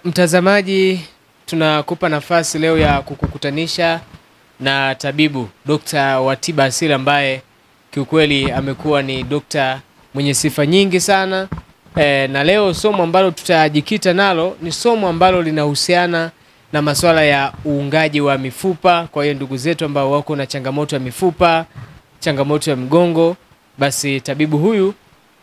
Mtazamaji, tunakupa nafasi leo ya kukukutanisha na tabibu Dr. wa tiba asili ambaye kiukweli amekuwa ni dokta mwenye sifa nyingi sana. Na leo somo ambalo tutajikita nalo ni somo ambalo linahusiana na masuala ya uungaji wa mifupa. Kwa hiyo ndugu zetu ambao wako na changamoto ya mifupa, changamoto ya mgongo, basi tabibu huyu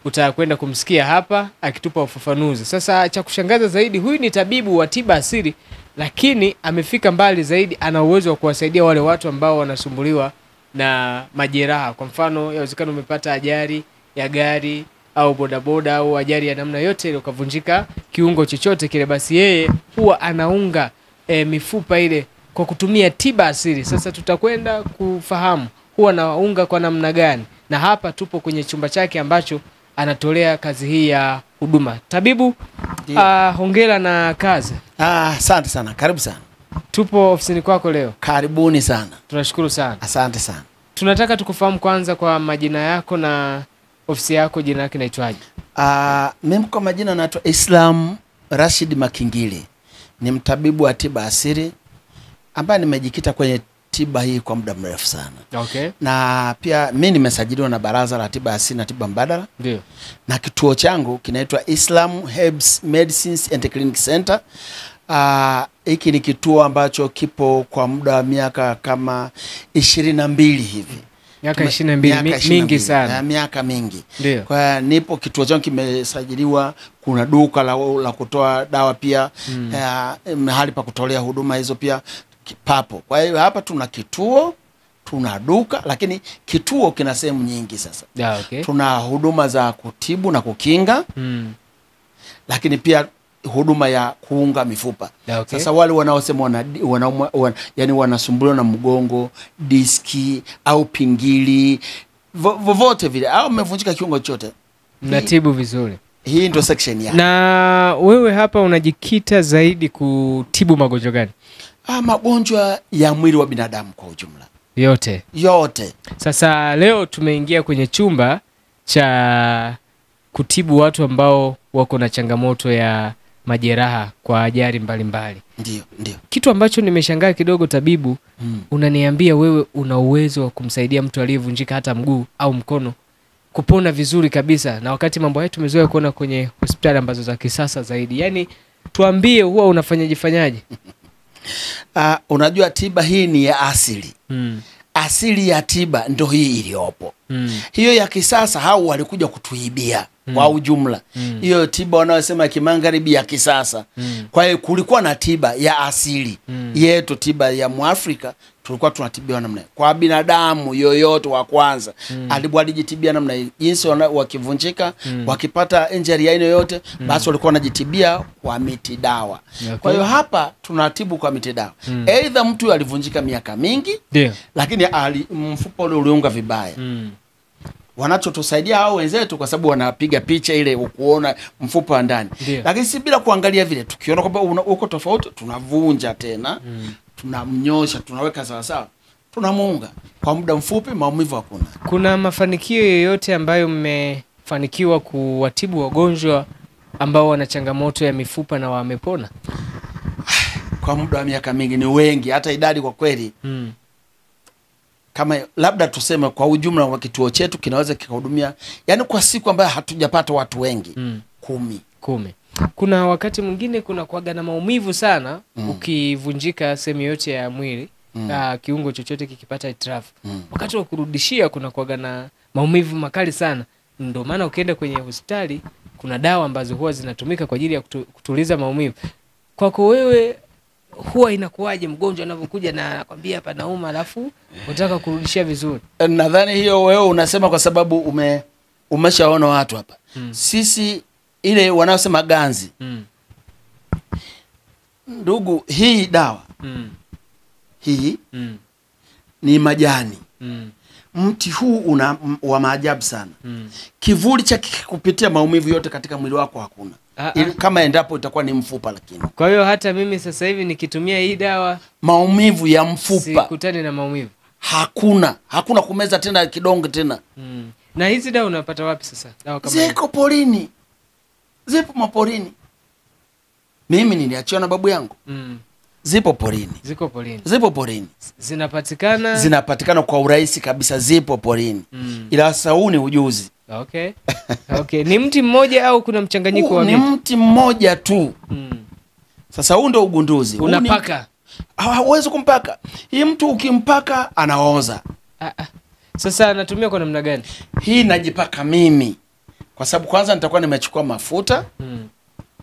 utakwenda kumsikia hapa akitupa ufafanuzi. Sasa cha kushangaza zaidi, huyu ni tabibu wa tiba asili, lakini amefika mbali zaidi. Ana uwezo wa kuwasaidia wale watu ambao wanasumbuliwa na majeraha. Kwa mfano, yawezekana umepata ajali ya gari au bodaboda au ajali ya namna yote ile ukavunjika kiungo chochote kile, basi yeye huwa anaunga mifupa ile kwa kutumia tiba asili. Sasa tutakwenda kufahamu huwa anaunga kwa namna gani, na hapa tupo kwenye chumba chake ambacho anatolea kazi hii ya huduma. Tabibu, hongera na kazi. Asante sana, karibu sana. Tupo ofisini kwako leo. Karibuni sana. Tunashukuru sana. Asante sana. Tunataka tukufahamu kwanza kwa majina yako na ofisi yako, jina lake naitwaje? Mimi kwa majina naitwa Islam Rashid Makingili. Ni mtabibu wa tiba asili ambaye nimejikita kwenye tiba hii kwa muda mrefu sana. Okay. Na pia mimi nimesajiliwa na Baraza la Tiba Asili na Tiba Mbadala. Ndio. Na kituo changu kinaitwa Islam Herbs Medicines and Clinic Center. Hiki ni kituo ambacho kipo kwa muda wa miaka kama 22 hivi. Miaka 22 mingi sana. Miaka mingi. Ndio. Kwa nipo kituo changu kimesajiliwa, kuna duka la kutoa dawa pia, mahali pa kutolea huduma hizo pia papo. Kwa hiyo hapa tuna kituo, tuna duka, lakini kituo kina sehemu nyingi sasa. Okay. Tuna huduma za kutibu na kukinga. Lakini pia huduma ya kuunga mifupa. Okay. Sasa wale wanaosema yani wanasumbuliwa na mgongo, diski au pingili, vovote vile au umevunjika kiungo chote, mnatibu vizuri. Hii ndio section ya. Na wewe hapa unajikita zaidi kutibu magonjwa gani? Magonjwa ya mwili wa binadamu kwa ujumla. Yote. Sasa leo tumeingia kwenye chumba cha kutibu watu ambao wako na changamoto ya majeraha kwa ajali mbalimbali. Ndio. Kitu ambacho nimeshangaa kidogo tabibu, unaniambia wewe una uwezo wa kumsaidia mtu aliyevunjika hata mguu au mkono kupona vizuri kabisa, na wakati mambo yetu tumezoea kuona kwenye hospitali ambazo za kisasa zaidi. Yaani tuambie huwa unafanyaje? Unajua tiba hii ni ya asili. Asili ya tiba ndo hii iliyopo. Hiyo ya kisasa hao walikuja kutuibia kwa ujumla. Hiyo tiba wanaosema kimagharibi ya kisasa. Kwa hiyo kulikuwa na tiba ya asili yetu, tiba ya Muafrika tulikuwa tunatibiwa namna. Kwa binadamu yoyote wa kwanza alijitibia namna hii. Jinsi wakivunjika, wakipata injury ya aina yoyote, basi walikuwa wanajitibia kwa miti dawa. Okay. Kwa hiyo hapa tunatibu kwa miti dawa. Aidha mtu alivunjika miaka mingi, lakini mfupa ule uliunga vibaya. Wanachotusaidia hao wenzetu kwa sababu wanapiga picha ile kuona mfupa wa ndani. Lakini si bila kuangalia vile. Tukiona kwamba uko tofauti, tunavunja tena. Tunamnyosha, tunaweka sawa sawa, tunamuunga kwa muda mfupi, maumivu hakuna. Kuna mafanikio yoyote ambayo mmefanikiwa kuwatibu wagonjwa ambao wana changamoto ya mifupa na wamepona? Kwa muda wa miaka mingi ni wengi, hata idadi kwa kweli. Kama labda tuseme kwa ujumla wa kituo chetu kinaweza kikahudumia, yani kwa siku ambayo hatujapata watu wengi, 10. Kuna wakati mwingine kuna kuaga na maumivu sana ukivunjika sehemu yote ya mwili, kiungo chochote kikipata hitilafu. Wakati wa kurudishia kuna kuaga na maumivu makali sana. Ndio maana ukienda kwenye hospitali kuna dawa ambazo huwa zinatumika kwa ajili ya kutuliza maumivu. Kwako wewe huwa inakuwaje mgonjwa anapokuja na anakwambia hapa nauma, alafu unataka kurudishia vizuri? Nadhani hiyo wewe unasema kwa sababu umeshaona watu hapa. Sisi ile wanaosema ganzi. Ndugu, hii dawa. Hii ni majani. Mti huu wa maajabu sana. Kivuli cha kupitia maumivu yote katika mwili wako hakuna. Kama endapo itakuwa ni mfupa lakini. Kwa hiyo hata mimi sasa hivi nikitumia hii dawa, maumivu ya mfupa sikutani na maumivu. Hakuna kumeza tena kidonge tena. Na hizi dawa unapata wapi sasa? Dawa kama ziko porini. Zipo maporini. Mimi niliachiwa na babu yangu. Zipo porini. Ziko porini. Zipo porini. Zinapatikana kwa urahisi kabisa, zipo porini. Ila sasa huu ni ujuzi. Okay. Okay. Ni mti mmoja au kuna mchanganyiko wa miti? Ni mti mmoja tu. Sasa huu ndio ugunduzi. Unapaka? Hauwezi kumpaka. Hii mtu ukimpaka anaoza. Sasa natumia kwa namna gani? Hii najipaka mimi. Kwa sababu kwanza nitakuwa nimechukua mafuta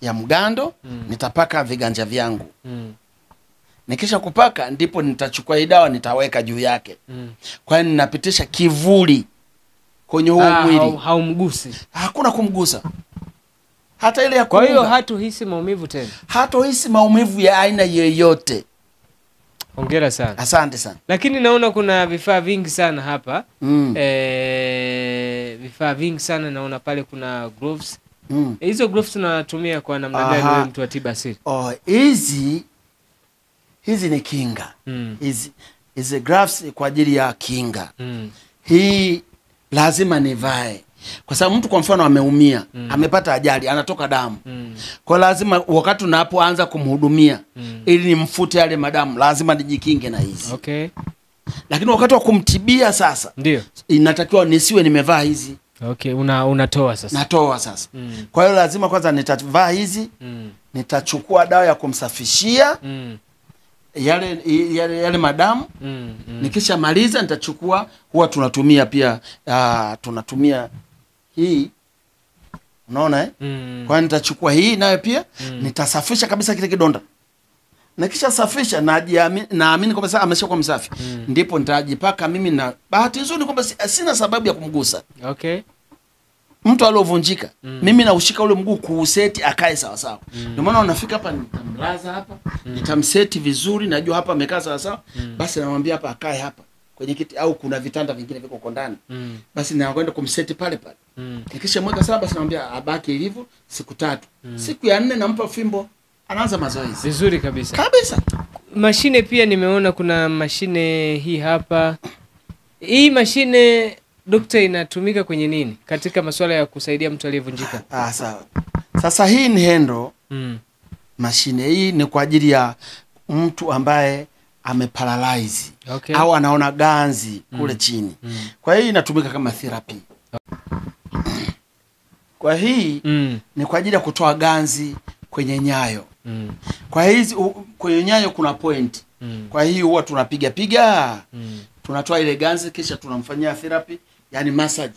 ya mgando, nitapaka viganja vyangu. Nikisha kupaka ndipo nitachukua hii dawa nitaweka juu yake. Kwa hiyo ninapitisha kivuli kwenye huu mwili. Haumgusi. Hakuna kumgusa. Hata ile ya kwa hiyo hatuhisi maumivu tena. Hatuhisi maumivu ya aina yoyote. Hongera sana. Asante sana. Lakini naona kuna vifaa vingi sana hapa. Vifaa vingi sana naona pale kuna gloves. Hizo gloves tunatumia kwa namna gani wewe mtu wa tiba asili? Hizi ni kinga. Hizi gloves kwa ajili ya kinga. Hii lazima nivae. Kwa sababu mtu kwa mfano ameumia, amepata ajali, anatoka damu. Kwa lazima wakati unapoanza kumhudumia ili nimfute yale madamu, lazima nijikinge na hizi. Okay. Lakini wakati wa kumtibia sasa, ndio inatakiwa nisiwe nimevaa hizi. Okay, unatoa sasa. Natoa sasa. Kwa hiyo lazima kwanza nitavaa hizi, nitachukua dawa ya kumsafishia yale madamu. Nikisha maliza nitachukua, huwa tunatumia pia tunatumia hii, unaona kwa hiyo nitachukua hii nayo pia nitasafisha kabisa kile kidonda. Nikisha safisha naamini kwamba sasa ameshakuwa msafi, ndipo nitajipaka mimi. Na bahati nzuri kwamba sina sababu ya kumgusa. Okay. Mtu aliovunjika mimi naushika ule mguu kuuseti akae sawa sawa. Ndio maana unafika hapa nitamlaza hapa, nitamseti vizuri, najua hapa amekaa sawa sawa. Basi namwambia hapa akae hapa kwenye kiti, au kuna vitanda vingine viko huko ndani. Basi nakwenda kumseti pale pale. Nikisha mweka sawa, basi namwambia abaki hivyo siku 3. Siku ya 4 nampa fimbo, anaanza mazoezi. Vizuri kabisa. Kabisa. Mashine pia nimeona kuna mashine hii hapa. Hii mashine dokta inatumika kwenye nini? Katika masuala ya kusaidia mtu aliyevunjika. Sawa. Sasa hii ni hendo. Mashine hii ni kwa ajili ya mtu ambaye ameparalyze. Okay. Au anaona ganzi kule chini. Kwa hiyo inatumika kama therapy. Kwa hii ni kwa ajili ya kutoa ganzi kwenye nyayo. Kwa hizi kwenye nyayo kuna point. Kwa hiyo huwa tunapiga tunatoa ile ganzi, kisha tunamfanyia therapy, yani massage.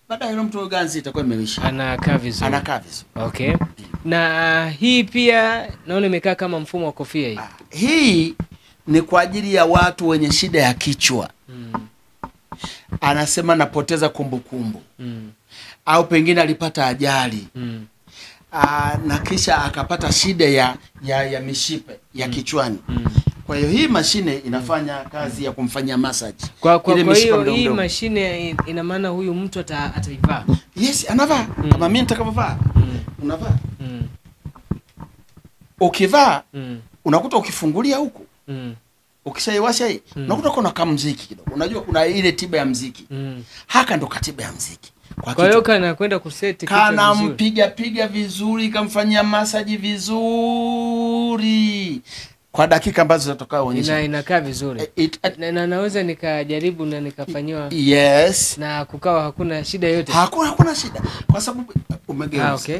Baada ya mtu ganzi itakuwa imeisha. Anakaa vizuri. Okay. Na hii pia naona imekaa kama mfumo wa kofia hii. Hii ni kwa ajili ya watu wenye shida ya kichwa. Anasema napoteza kumbukumbu. Au pengine alipata ajali. Na kisha akapata shida ya mishipa ya kichwani. Kwa hiyo hii mashine inafanya kazi ya kumfanyia massage. Kwa hiyo hii mashine ina maana huyu mtu ataivaa. Yes, anavaa. Kama mimi nitakavaa. Unavaa. Ukivaa, unakuta ukifungulia huku. Ukishaiwasha hii, unakuta kuna kama muziki kidogo. Unajua kuna ile tiba ya muziki. Haka ndo katiba ya muziki. Kwa hiyo kana kwenda kuseti kichwa vizuri. Kana mpiga vizuri, kamfanyia massage vizuri. Kwa dakika ambazo zitatoka onyesha. Inakaa vizuri. Na naweza nikajaribu na nikafanyiwa. Yes. Na kukawa hakuna shida yote. Hakuna shida. Kwa sababu umegeuza. Okay.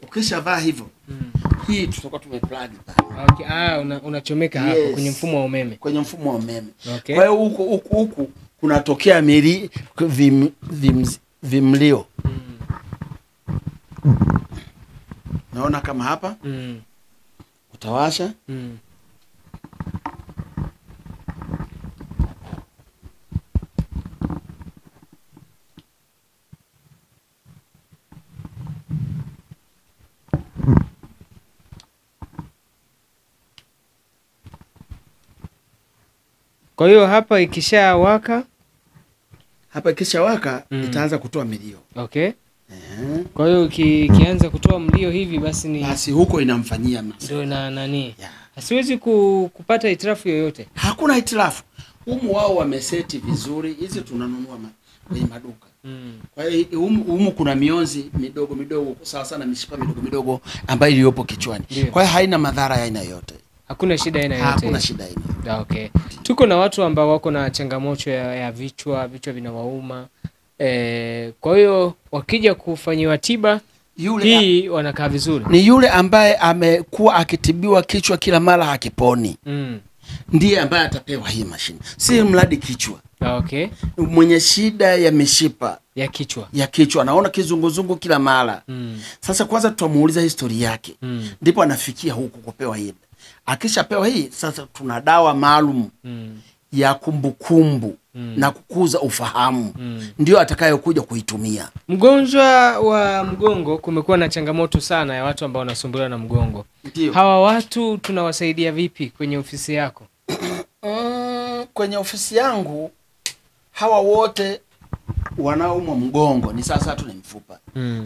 Ukishavaa hivyo. Hii tutakuwa tumeplug pale. Okay. Unachomeka hapo kwenye mfumo wa umeme. Kwenye mfumo wa umeme. Okay. Kwa hiyo huku kunatokea vimlio. Naona kama hapa. Utawasha. Kwa hiyo hapa ikishawaka itaanza kutoa milio. Okay. Kwa hiyo kianza kutoa mlio hivi basi huko inamfanyia ndio nani? Asiwezi kupata itirafu yoyote. Hakuna itirafu. Wao wameseti vizuri. Hizi tunanunua kwenye maduka. Kwa hiyo humu kuna mionzi midogo midogo sawa sana, mishipa midogo midogo ambayo iliyopo kichwani. Kwa hiyo haina madhara ya aina yote. Hakuna shida aina yote. Hakuna shida aina. Okay. Tuko na watu ambao wako na changamoto ya vichwa vinawauma. Kwa hiyo wakija kufanyiwa tiba hii wanakaa vizuri. Ni yule ambaye amekuwa akitibiwa kichwa kila mara hakiponi. Ndiye ambaye atapewa hii mashine. Si mradi kichwa. Okay. Mwenye shida ya mishipa ya kichwa anaona kizunguzungu kila mara. Sasa kwanza tutamuuliza historia yake. Ndipo anafikia huku kupewa hii. Akishapewa hii sasa tuna dawa maalum ya kumbukumbu na kukuza ufahamu. Ndio atakayokuja kuitumia. Mgonjwa wa mgongo, kumekuwa na changamoto sana ya watu ambao wanasumbuliwa na mgongo. Ndiyo. Hawa watu tunawasaidia vipi kwenye ofisi yako? Kwenye ofisi yangu hawa wote wanaumwa mgongo ni sasa tu ni mfupa.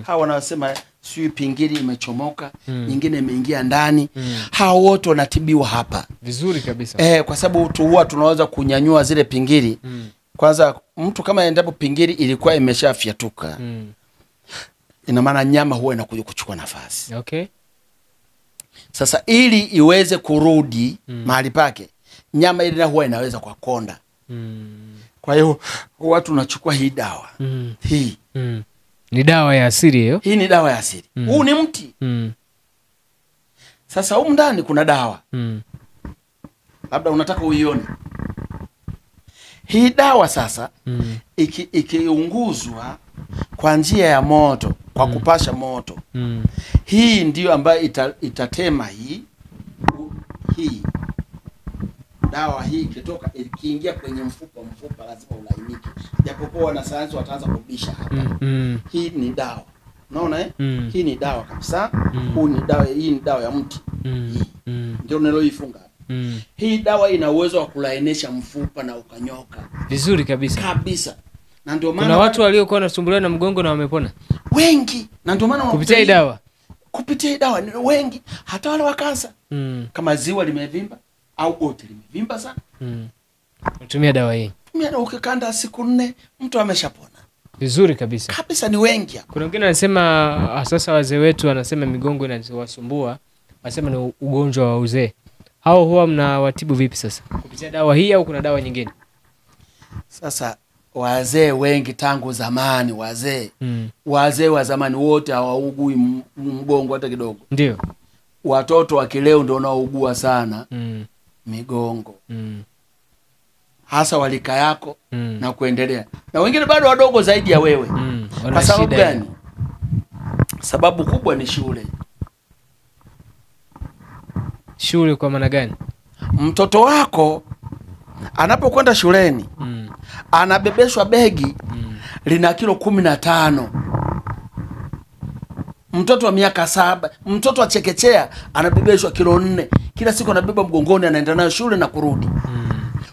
Hawa wanasema sio pingili imechomoka, nyingine imeingia ndani. Hawa wote wanatibiwa hapa. Vizuri kabisa. Kwa sababu huwa tunaweza kunyanyua zile pingili. Kwanza mtu kama endapo pingili ilikuwa imeshafyatuka. Ina maana nyama huwa inakuja kuchukua nafasi. Okay. Sasa ili iweze kurudi mahali pake, nyama ile huwa inaweza kwa konda. Kwa hiyo watu tunachukua hii dawa. Hii ni dawa ya asili hiyo. Hii ni dawa ya asili. Huu ni mti. Sasa humu ndani kuna dawa. Labda unataka uione. Hii dawa sasa ikiunguzwa kwa njia ya moto, kwa kupasha moto. Hii ndio ambayo itatema hii dawa hii ikitoka ikiingia kwenye mfupa lazima ulainike. Japokuwa wanasayansi wataanza kubisha hapa. Hii ni dawa. Unaona hii ni dawa kabisa. Hii ni dawa ya mti. Ndio niloifunga. Hii dawa ina uwezo wa kulainisha mfupa na ukanyoka. Vizuri kabisa. Kabisa. Na ndio maana kuna watu waliokuwa wanasumbuliwa na mgongo na wamepona. Wengi. Na ndio maana kupitia hii dawa. Kupitia hii dawa ni wengi. Hata wale wa kansa. Kama ziwa limevimba au goti limevimba sana. Unatumia dawa hii. Tumia ukikanda siku 4 mtu ameshapona. Vizuri kabisa. Kabisa ni wengi hapa. Kuna wengine wanasema sasa wazee wetu wanasema migongo inawasumbua. Wanasema ni ugonjwa wa uzee. Hao huwa mnawatibu vipi sasa? Kupitia dawa hii au kuna dawa nyingine? Sasa wazee wengi tangu zamani wazee wa zamani wote hawaugui mgongo hata kidogo. Ndio. Watoto wa kileo ndio wanaougua sana migongo. Hasa walika yako na kuendelea. Na wengine bado wadogo zaidi ya wewe. Kwa sababu gani? Sababu kubwa ni shule. Shule kwa maana gani? Mtoto wako anapokwenda shuleni anabebeshwa begi lina kilo 15. Mtoto wa miaka 7, mtoto wa chekechea anabebeshwa kilo 4. Kila siku anabeba mgongoni anaenda nayo shule na kurudi.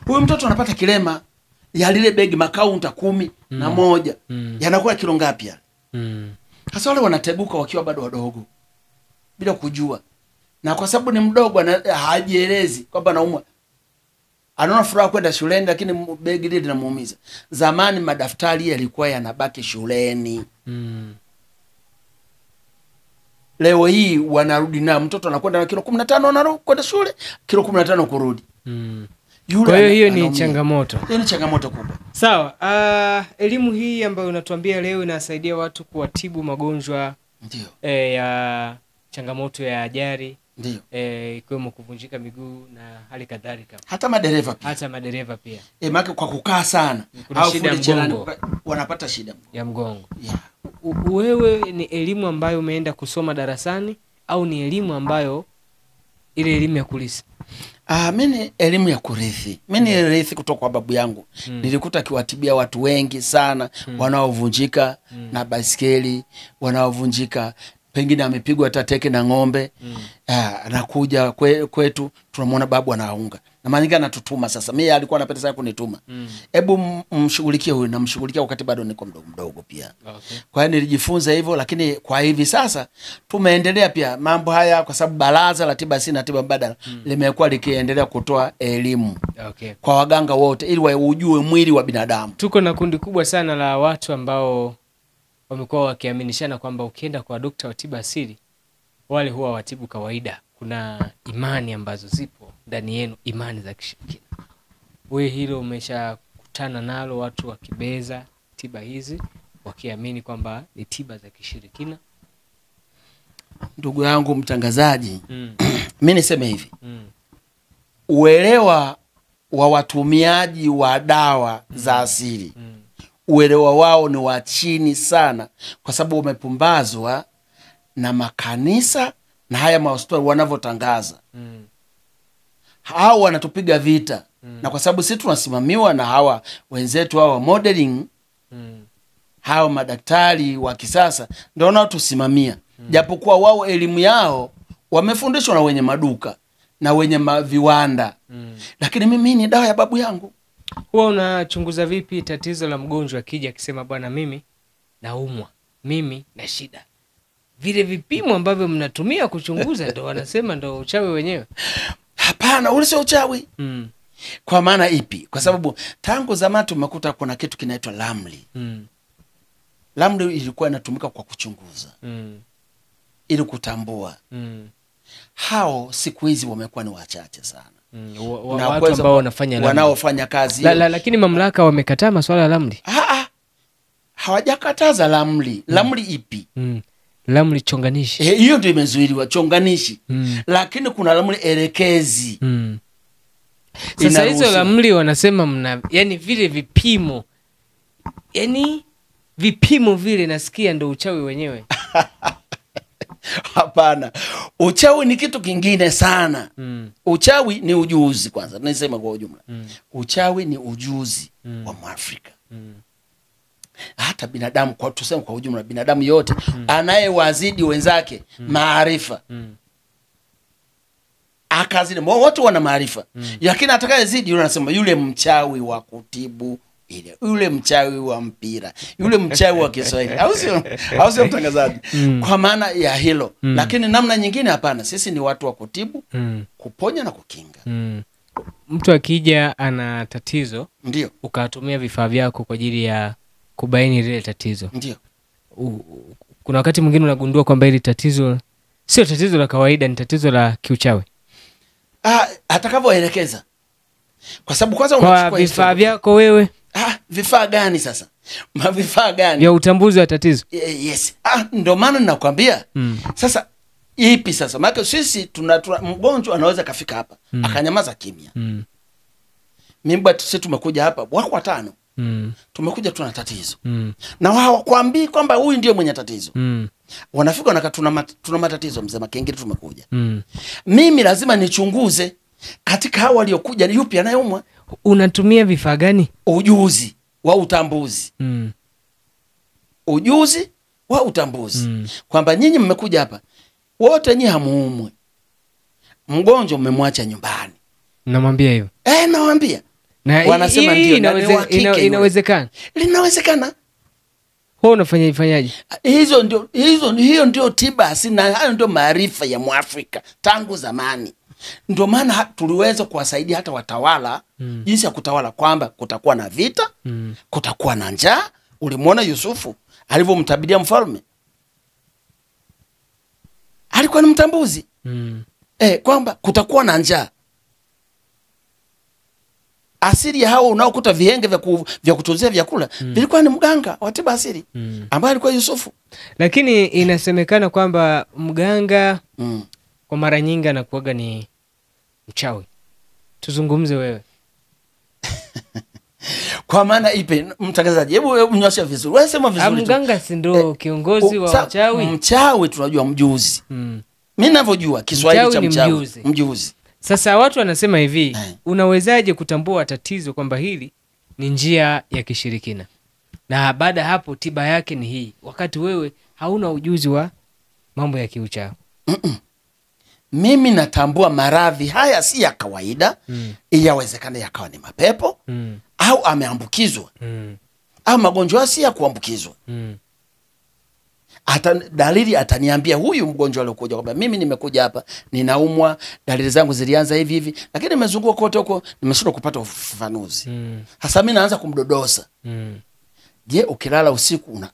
Huyu mtoto anapata kilema ya lile begi makaunta 11. Yanakuwa kilo ngapi yale? Hasa wale wanateguka wakiwa bado wadogo bila kujua. Na kwa sababu ni mdogo hajielezi kwamba anaumwa. Anaona furaha kwenda shuleni lakini begi lile linamuumiza. Zamani madaftari yalikuwa yanabaki shuleni. Leo hii wanarudi na mtoto anakwenda na kilo 15 anarudi kwenda shule, kilo 15 kurudi. Kwa hiyo ni changamoto. Hiyo ni changamoto kubwa. Sawa. Elimu hii ambayo unatuambia leo inasaidia watu kuwatibu magonjwa ya changamoto ya ajali. Ndio. Ikiwemo kuvunjika miguu na hali kadhalika. Hata madereva pia. Maana kwa kukaa sana au mgongo wanapata shida ya mgongo. Wewe ni elimu ambayo umeenda kusoma darasani au ni elimu ambayo ile elimu ya kulisi? Mimi elimu ya kurithi. Mimi nilirithi kutoka kwa babu yangu. Nilikuta akiwatibia watu wengi sana wanaovunjika na baiskeli, wanaovunjika pengine amepigwa hata teke na ng'ombe. Anakuja kwetu tunamwona babu anaunga. na maana nyingine anatutuma sasa. Mimi alikuwa anapenda sana kunituma. Hebu mshughulikie huyu, na mshughulikia wakati bado niko mdogo pia. Okay. Kwa hiyo nilijifunza hivyo, lakini kwa hivi sasa tumeendelea pia mambo haya kwa sababu Baraza la Tiba Asili na Tiba Mbadala limekuwa likiendelea kutoa elimu kwa waganga wote ili waujue mwili wa binadamu. Tuko na kundi kubwa sana la watu ambao wamekuwa wakiaminishana kwamba ukienda kwa daktari wa tiba asili wale huwa watibu kawaida. Kuna imani ambazo zipo ndani yenu, imani za kishirikina. Wewe hilo umeshakutana nalo, watu wakibeza tiba hizi wakiamini kwamba ni tiba za kishirikina? Ndugu yangu mtangazaji, mimi niseme hivi. Uelewa wa watumiaji wa dawa za asili, uelewa wao ni wa chini sana, kwa sababu wamepumbazwa na makanisa na haya mahospitali wanavyotangaza. Hao wanatupiga vita. Na kwa sababu sisi tunasimamiwa na hawa wenzetu hawa modeling, hawa madaktari wa kisasa ndio wanaotusimamia. Japokuwa wao elimu yao wamefundishwa na wenye maduka na wenye viwanda. Lakini mimi ni dawa ya babu yangu. Wewe unachunguza vipi tatizo la mgonjwa akija akisema bwana mimi naumwa, mimi na shida? Vile vipimo ambavyo mnatumia kuchunguza ndo wanasema ndo uchawi wenyewe? Hapana, ule sio uchawi. Kwa maana ipi? Kwa sababu tangu zamani tumekuta kuna kitu kinaitwa lamli. Lamli ilikuwa inatumika kwa kuchunguza. Ili kutambua. Hao siku hizi wamekuwa ni wachache sana. Na watu ambao wanafanya lamli, wanaofanya kazi. Lakini mamlaka wamekataa masuala ya lamli. Hawajakataza lamli. Lamli ipi? Lamli chonganishi. Hiyo ndio imezuiliwa, chonganishi. Lakini kuna lamli elekezi. Sasa hizo lamli wanasema yani vile vipimo. Yani vipimo vile nasikia ndo uchawi wenyewe. Hapana. Uchawi ni kitu kingine sana. Uchawi ni ujuzi kwanza. Nasema kwa ujumla. Uchawi ni ujuzi wa Mwafrika. Hata binadamu, kwa tuseme kwa ujumla, binadamu yote anayewazidi wenzake maarifa, akazidi, wote wana maarifa. Lakini atakayezidi yule anasema yule mchawi wa kutibu ile, yule mchawi wa mpira, yule mchawi wa Kiswahili. Au sio mtangazaji? Kwa maana ya hilo. Lakini namna nyingine hapana, sisi ni watu wa kutibu, kuponya na kukinga. Mtu akija ana tatizo, ndio ukatumia vifaa vyako kwa ajili ya kubaini lile tatizo. Ndio. Kuna wakati mwingine unagundua kwamba hili tatizo sio tatizo la kawaida, ni tatizo la kiuchawi. Atakavyoelekeza. Kwa sababu kwanza unachukua vifaa vyako wewe. Vifaa gani sasa? Vifaa gani? Ya utambuzi wa tatizo. Yes. Ndio maana ninakwambia. Sasa ipi sasa? Maana sisi mgonjwa anaweza kafika hapa akanyamaza kimya. Mimi sisi tumekuja hapa wako 5. Tumekuja tuna tatizo. Na wao hawakwambii kwamba huyu ndiye mwenye tatizo. Wanafika na tuna matatizo mzee Makengeri tumekuja. Mimi lazima nichunguze katika hao waliokuja ni yupi anayeumwa. Unatumia vifaa gani? Ujuzi wa utambuzi. Ujuzi wa utambuzi. Kwamba nyinyi mmekuja hapa wote nyinyi hamuumwe. Mgonjwa mmemwacha nyumbani. Namwambia hivyo. Nawaambia. Na wanasema ndio inawezekana. Linawezekana. Wewe unafanyaje? Hiyo ndio tiba asili, na hayo ndio maarifa ya Mwafrika tangu zamani. Ndio maana tuliweza kuwasaidia hata watawala jinsi ya kutawala, kwamba kutakuwa na vita, kutakuwa na njaa. Ulimwona Yusufu alivyomtabiria mfalme. Alikuwa ni mtambuzi. Kwamba kutakuwa na njaa. Asili ya hao unaokuta vihenge vya kutunzia vyakula vilikuwa ni mganga wa tiba asili ambaye alikuwa Yusufu. Lakini inasemekana kwamba mganga kwa mara nyingi anakuaga ni mchawi. Tuzungumze wewe. Kwa maana ipi mtangazaji? Hebu nyosha vizuri. Wewe sema vizuri. Mganga si ndio kiongozi wa wachawi? Mchawi tunajua mjuzi. Mimi ninavyojua Kiswahili cha mchawi, mjuzi. Sasa watu wanasema hivi, unawezaje kutambua tatizo kwamba hili ni njia ya kishirikina na baada hapo tiba yake ni hii, wakati wewe hauna ujuzi wa mambo ya kiuchawi? mimi natambua maradhi haya si ya kawaida, yawezekana yakawa ni mapepo au ameambukizwa au magonjwa si ya kuambukizwa. Dalili ataniambia huyu mgonjwa aliyokuja kwamba mimi nimekuja hapa ninaumwa, dalili zangu zilianza hivi hivi, lakini nimezunguka kote huko nimeshindwa kupata ufafanuzi. Hasa mimi naanza kumdodosa. Je, ukilala usiku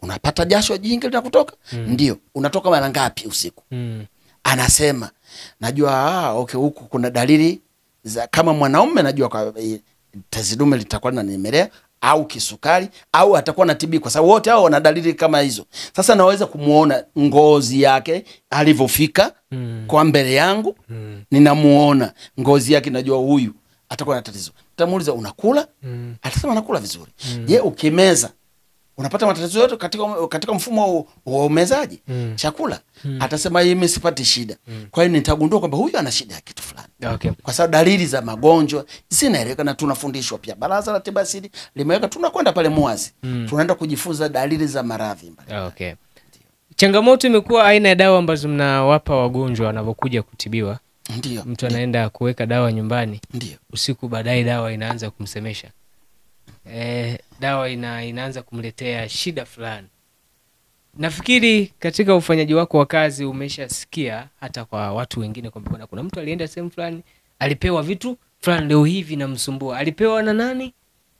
unapata jasho jingi linakutoka? Ndio. Unatoka mara ngapi usiku? Anasema najua okay, huku kuna dalili za kama mwanaume, najua kwa tezi dume litakuwa linanimelea au kisukari au atakuwa na TB, kwa sababu wote hao wana dalili kama hizo. Sasa naweza kumuona ngozi yake alivyofika kwa mbele yangu, ninamuona ngozi yake, najua huyu atakuwa na tatizo. Nitamuuliza unakula? Atasema nakula vizuri. Je, ukimeza unapata matatizo yote katika mfumo wa umezaji chakula? Atasema mimi sipati shida. Kwa hiyo nitagundua kwamba huyu ana shida ya kitu fulani. Okay. Kwa sababu dalili za magonjwa zinaeleweka na tunafundishwa pia. Baraza la Tiba Asili limeweka, tunakwenda pale Muazi. Tunaenda kujifunza dalili za maradhi mbalimbali. Okay. Changamoto imekuwa aina ya dawa ambazo mnawapa wagonjwa wanapokuja kutibiwa. Ndio. Mtu anaenda kuweka dawa nyumbani. Ndio. Usiku baadaye dawa inaanza kumsemesha. Dawa inaanza kumletea shida fulani. Nafikiri katika ufanyaji wako wa kazi umeshasikia hata kwa watu wengine kwamba kuna mtu alienda sehemu fulani alipewa vitu fulani, leo hivi namsumbua. Alipewa na nani?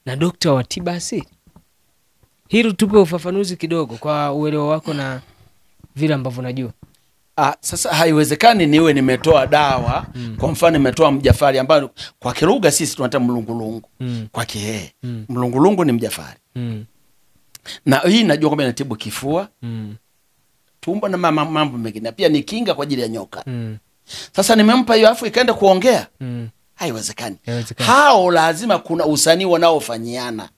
Na dokta wa tiba asili. Hilo tupe ufafanuzi kidogo kwa uelewa wako na vile ambavyo unajua. Sasa haiwezekani niwe nimetoa dawa kwa mfano nimetoa mjafari ambayo kwa kilugha sisi tunaita mlungulungu. Kwa Kihehe mlungulungu ni mjafari. Na hii najua kwamba inatibu kifua, tumbo na mambo mengine. Pia ni kinga kwa ajili ya nyoka. Sasa nimempa hiyo afu ikaenda kuongea. Haiwezekani. Hao lazima kuna usanii wanaofanyiana.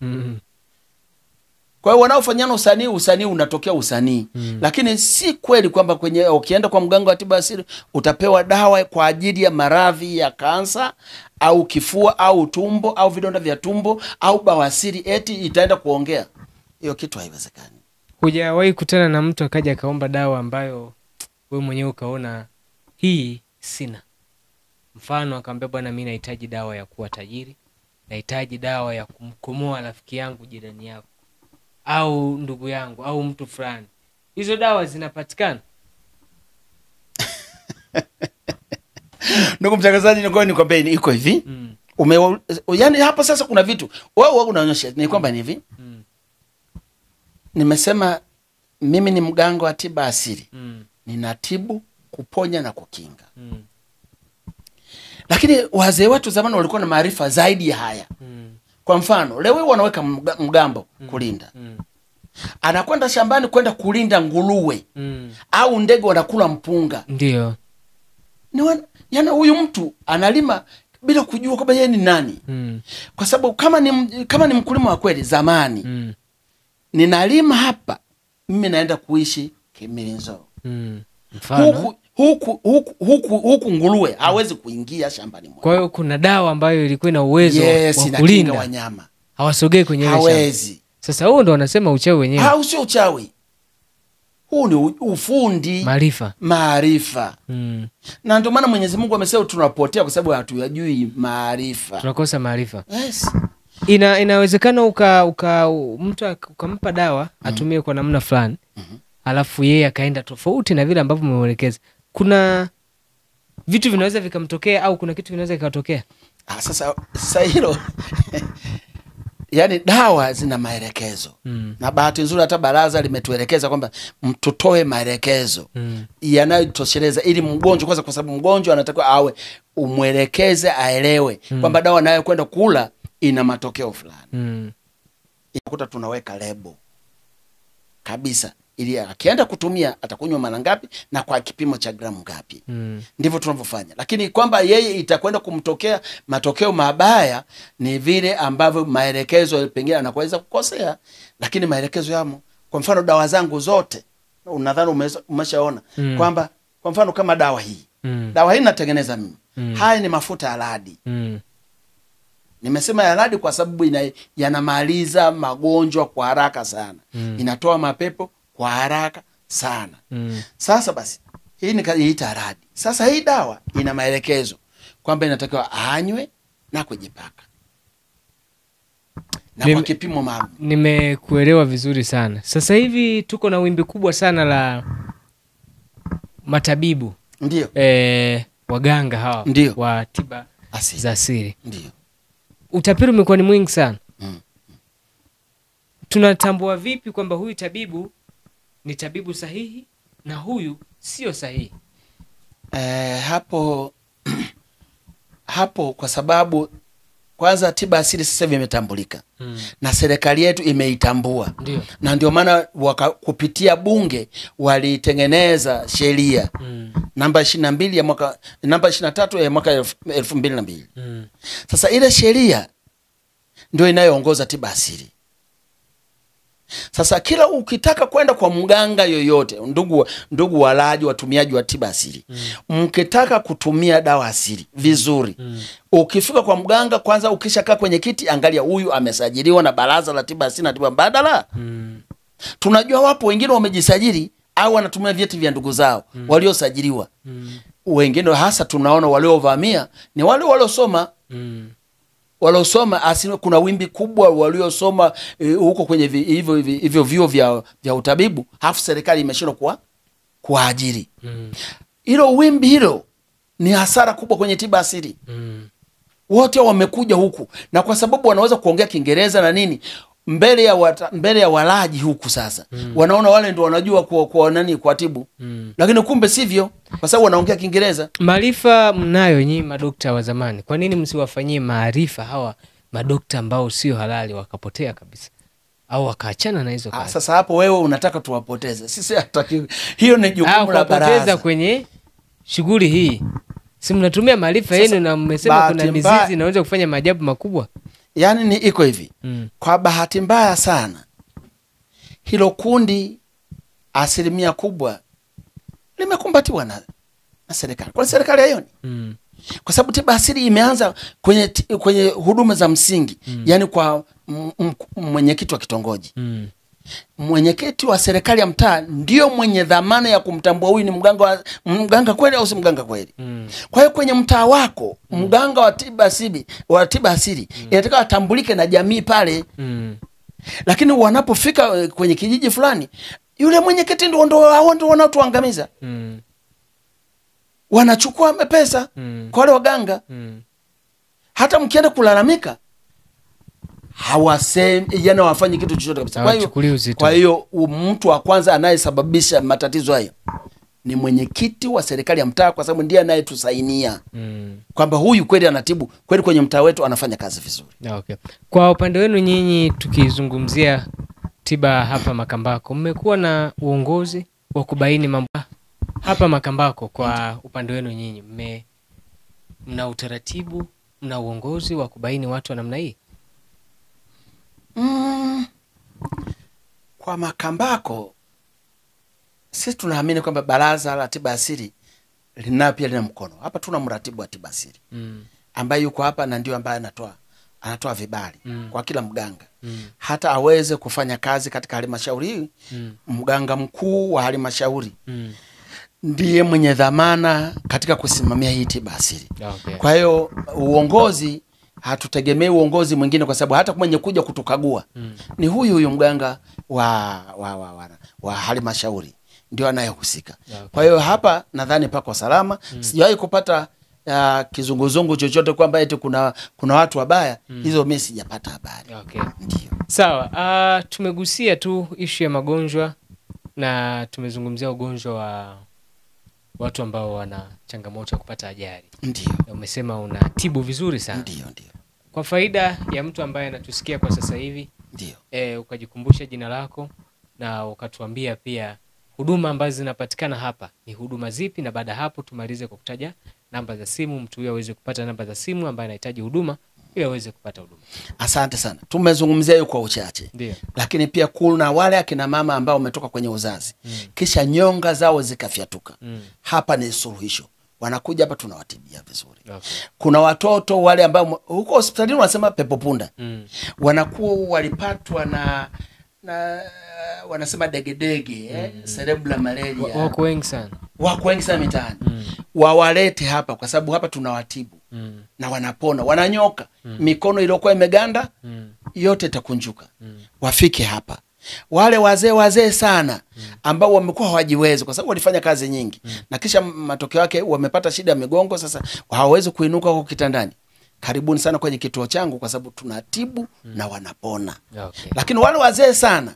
Kwa hiyo wanaofanyiana usanii unatokea usanii. Lakini si kweli kwamba ukienda kwa mganga wa tiba asili utapewa dawa kwa ajili ya maradhi ya kansa au kifua au tumbo au vidonda vya tumbo au bawasiri eti itaenda kuongea. Hiyo kitu haiwezekani. Hujawahi kutana na mtu akaja akaomba dawa ambayo wewe mwenyewe ukaona hii sina? Mfano akamwambia bwana, mimi nahitaji dawa ya kuwa tajiri, nahitaji dawa ya kumkomoa rafiki yangu, jirani yako au ndugu yangu au mtu fulani. Hizo dawa zinapatikana? Ndugu mtangazaji, nikwambia iko hivi. Yaani hapa sasa kuna vitu wewe unaonyesha ni kwamba ni hivi. Nimesema mimi ni mganga wa tiba asili. Ninatibu, kuponya na kukinga. Lakini wazee wetu zamani walikuwa na maarifa zaidi ya haya. Kwa mfano, leo wanaweka mgambo kulinda. Anakwenda shambani kwenda kulinda nguruwe au ndege wanakula mpunga. Ndio. Yaani huyu mtu analima bila kujua kwamba yeye ni nani. Kwa sababu kama ni mkulima wa kweli zamani, ninalima hapa, mimi naenda kuishi Kimilinzo. Mfano huku nguruwe hawezi kuingia shambani mwangu. Kwa hiyo kuna dawa ambayo ilikuwa ina uwezo wa kulinda wanyama. Hawasogei kwenye ile shamba. Hawezi. Sasa huo ndo wanasema uchawi wenyewe. Sio uchawi. Huu ni ufundi, maarifa. Na ndio maana Mwenyezi Mungu amesema tunapotea kwa sababu hatuyajui maarifa. Tunakosa maarifa. Yes. Inawezekana mtu ukampa dawa atumie kwa namna fulani. Alafu yeye akaenda tofauti na vile ambavyo umeelekeza. Kuna vitu vinaweza vikamtokea au kuna kitu kinaweza kikatokea? Sasa hilo yani dawa zina maelekezo. Na bahati nzuri hata baraza limetuelekeza kwamba mtutoe maelekezo yanayotosheleza ili mgonjwa, kwanza kwa sababu mgonjwa anatakiwa awe umwelekeze aelewe kwamba dawa nayo kwenda kula ina matokeo fulani. Ikuta tunaweka lebo kabisa ili akienda kutumia atakunywa mara ngapi na kwa kipimo cha gramu ngapi. Ndivyo tunavyofanya. Lakini kwamba yeye itakwenda kumtokea matokeo mabaya ni vile ambavyo maelekezo pengine anaweza kukosea, lakini maelekezo yamo. Kwa mfano dawa zangu zote unadhani umeshaona kwamba kwa mfano kama dawa hii. Dawa hii natengeneza mimi. Haya ni mafuta ya radi. Nimesema ya radi kwa sababu yanamaliza magonjwa kwa haraka sana. Inatoa mapepo kwa haraka sana. Sasa basi Hii nikaita radi. Sasa hii dawa ina maelekezo kwamba inatakiwa anywe na kujipaka na kwa kipimo maalum. Nimekuelewa vizuri sana. Sasa hivi tuko na wimbi kubwa sana la matabibu. Ndio. Waganga hawa. Ndio. Wa tiba za asili. Ndio. Utapiri umekuwa ni mwingi sana. Tunatambua vipi kwamba huyu tabibu ni tabibu sahihi na huyu sio sahihi? Hapo kwa sababu kwanza tiba asili sasa hivi imetambulika na serikali yetu imeitambua. Ndio. Na ndio maana kupitia bunge walitengeneza sheria namba 22 ya mwaka namba 23 ya mwaka 2002. Sasa ile sheria ndio inayoongoza tiba asili. Sasa kila ukitaka kwenda kwa mganga yoyote, ndugu walaji, watumiaji wa tiba asili, mkitaka kutumia dawa asili vizuri, ukifika kwa mganga, kwanza ukishakaa kwenye kiti, angalia huyu amesajiliwa na Baraza la Tiba Asili na Tiba Mbadala. Tunajua wapo wengine wamejisajili au wanatumia vyeti vya ndugu zao waliosajiliwa. Wengine hasa tunaona waliovamia ni wale waliosoma. Walosoma asili. Kuna wimbi kubwa waliosoma huko kwenye hivyo vyuo vya utabibu, hafu serikali imeshindwa kuajiri. Hilo wimbi hilo ni hasara kubwa kwenye tiba asili. Wote wamekuja huku, na kwa sababu wanaweza kuongea Kiingereza na nini mbele ya walaji huku sasa. Wanaona wale ndio wanajua kwa tibu. Lakini kumbe sivyo, kwa sababu wanaongea Kiingereza. Maarifa mnayo nyinyi madokta wa zamani. Kwa nini msiwafanyie maarifa hawa madokta ambao sio halali wakapotea kabisa? Au wakaachana na hizo kazi? Sasa hapo wewe unataka tuwapoteze. Sisi hataki. Hiyo ni jukumu la baraza kwenye shughuli hii. Si mnatumia maarifa yenu na mmesema kuna mizizi inaweza kufanya maajabu makubwa. Yaani ni iko hivi. Kwa bahati mbaya sana, hilo kundi 1% kubwa limekumbatiwa na serikali. Kwa serikali hayoni. Kwa sababu tiba asili imeanza kwenye huduma za msingi. Yaani kwa mwenyekiti wa kitongoji. Mwenyekiti wa serikali ya mtaa ndio mwenye dhamana ya kumtambua huyu ni mganga kweli au si mganga kweli. Kwa hiyo kwenye mtaa wako, mganga wa tiba asili inataka atambulike na jamii pale. Lakini wanapofika kwenye kijiji fulani, yule mwenyekiti ndio wanaotuangamiza. Wanachukua pesa kwa wale waganga. Hata mkienda kulalamika, hawasemi, yana wafanye kitu chochote kabisa. Kwa hiyo mtu wa kwanza anayesababisha matatizo hayo ni mwenyekiti wa serikali ya mtaa, kwa sababu ndiye anayetusainia kwamba huyu kweli anatibu, kweli kwenye mtaa wetu anafanya kazi vizuri. Okay. Kwa upande wenu nyinyi, tukizungumzia tiba hapa Makambako, mmekuwa na uongozi wa kubaini mambo hapa Makambako? Kwa upande wenu nyinyi, mna utaratibu, mna uongozi wa kubaini watu wa namna hii? Kwa Makambako sisi tunaamini kwamba Baraza la Tiba Asili pia lina mkono. Hapa tuna mratibu wa tiba asili ambaye yuko hapa na ndio ambaye anatoa vibali kwa kila mganga hata aweze kufanya kazi katika halmashauri hii. Mganga mkuu wa halmashauri ndiye mwenye dhamana katika kusimamia hii tiba asili. Okay. Kwa hiyo uongozi, hatutegemei uongozi mwingine, kwa sababu hata mwenye kuja kutukagua ni huyu mganga wa halmashauri ndio anayehusika. Okay. Kwa hiyo hapa nadhani pako salama. Sijawahi kupata kizunguzungu chochote kwamba eti kuna watu wabaya. Hizo mimi sijapata habari. Okay. Ndio. Sawa, tumegusia tu issue ya magonjwa na tumezungumzia ugonjwa wa watu ambao wana changamoto ya kupata ajali. Ndio. Umesema unatibu vizuri sana. Ndio. Kwa faida ya mtu ambaye anatusikia kwa sasa hivi, ndio. Ukajikumbusha jina lako na ukatuambia pia huduma ambazo zinapatikana hapa ni huduma zipi, na baada hapo tumalize kwa kutaja namba za simu, mtu huyo aweze kupata namba za simu ambaye anahitaji huduma ili aweze kupata huduma. Asante sana. Tumezungumzia hiyo kwa uchache. Ndio. Lakini pia kuna wale akina mama ambao wametoka kwenye uzazi kisha nyonga zao zikafyatuka. Hapa ni suluhisho. Wanakuja hapa tunawatibia vizuri. Okay. Kuna watoto wale ambao huko hospitalini wanasema pepo punda. Wanakuwa walipatwa na wanasema degedege, cerebral malaria. Wako wengi sana. wako wengi sana mitaani. Wawalete hapa kwa sababu hapa tunawatibu na wanapona, wananyoka, mikono iliyokuwa imeganda yote itakunjuka. Wafike hapa. Wale wazee sana ambao wamekuwa hawajiwezi kwa sababu walifanya kazi nyingi na kisha matokeo yake wamepata shida ya migongo, sasa hawawezi kuinuka huko kitandani. Karibuni sana kwenye kituo changu kwa sababu tunatibu na wanapona. Okay. Lakini wale wazee sana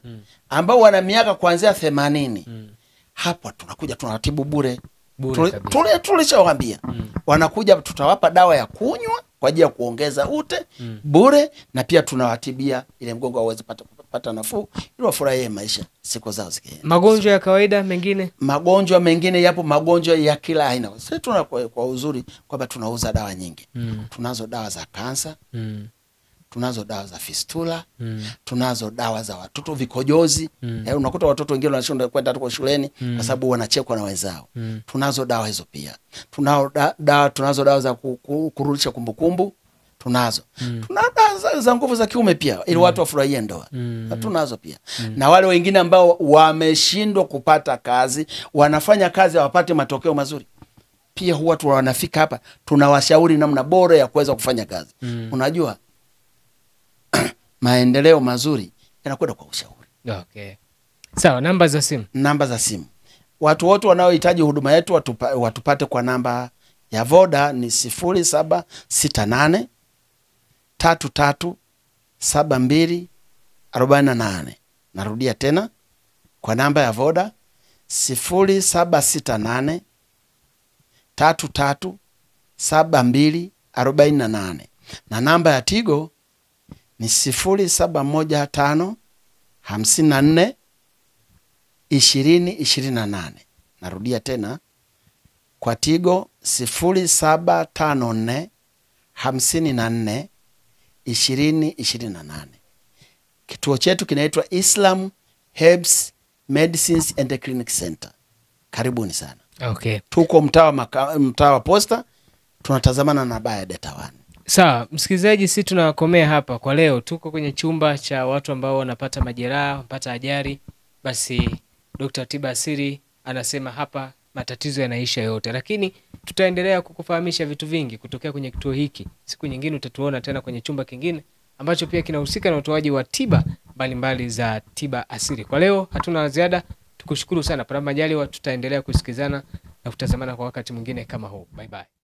ambao wana miaka kuanzia 80 hapa tunakuja tunawatibu bure. Tulishawaambia wanakuja, tutawapa dawa ya kunywa kwa ajili ya kuongeza ute bure, na pia tunawatibia ile mgongo waweze pata nafuu ili wafurahie maisha siku zao zikienda. Magonjwa ya kawaida mengine? Magonjwa mengine yapo, magonjwa ya kila aina. Sisi tuna kwa uzuri kwamba tunauza dawa nyingi. Tunazo dawa za kansa, tunazo dawa za fistula, tunazo dawa za watoto vikojozi. Unakuta watoto wengine wanashindwa kwenda hata shuleni kwa sababu wanachekwa na wenzao. Tunazo dawa hizo pia. Tunazo dawa za kurudisha kumbukumbu. Tuna dawa za nguvu za kiume pia ili watu wafurahie ndoa. Tunazo pia. Na wale wengine ambao wameshindwa kupata kazi, wanafanya kazi hawapate matokeo mazuri, pia huwa wanafika hapa, tunawashauri namna bora ya kuweza kufanya kazi. Unajua maendeleo mazuri yanakwenda kwa ushauri. Okay. Sawa, namba za simu. Namba za simu. Watu wote wanaohitaji huduma yetu watupate kwa namba ya Voda ni 0768 33 72 48. Narudia tena kwa namba ya Voda 0768 33 72 48, na namba ya Tigo ni 0715 54 20 28. Narudia tena kwa Tigo 0754 54 20 28. Kituo chetu kinaitwa Islam Herbs Medicines and Clinic Center. Karibuni sana. Okay. Tuko mtaa wa Posta, tunatazamana na Baya Data 1. Sawa, msikilizaji, sisi tunakomea hapa kwa leo. Tuko kwenye chumba cha watu ambao wanapata majeraha, wanapata ajali. Basi Dr. Tiba Asili anasema hapa matatizo yanaisha yote, lakini tutaendelea kukufahamisha vitu vingi kutokea kwenye kituo hiki. Siku nyingine utatuona tena kwenye chumba kingine ambacho pia kinahusika na utoaji wa tiba mbalimbali za tiba asili. Kwa leo hatuna ziada. Tukushukuru sana. Panapo majaliwa tutaendelea kusikizana na kutazamana kwa wakati mwingine kama huu. Bye bye.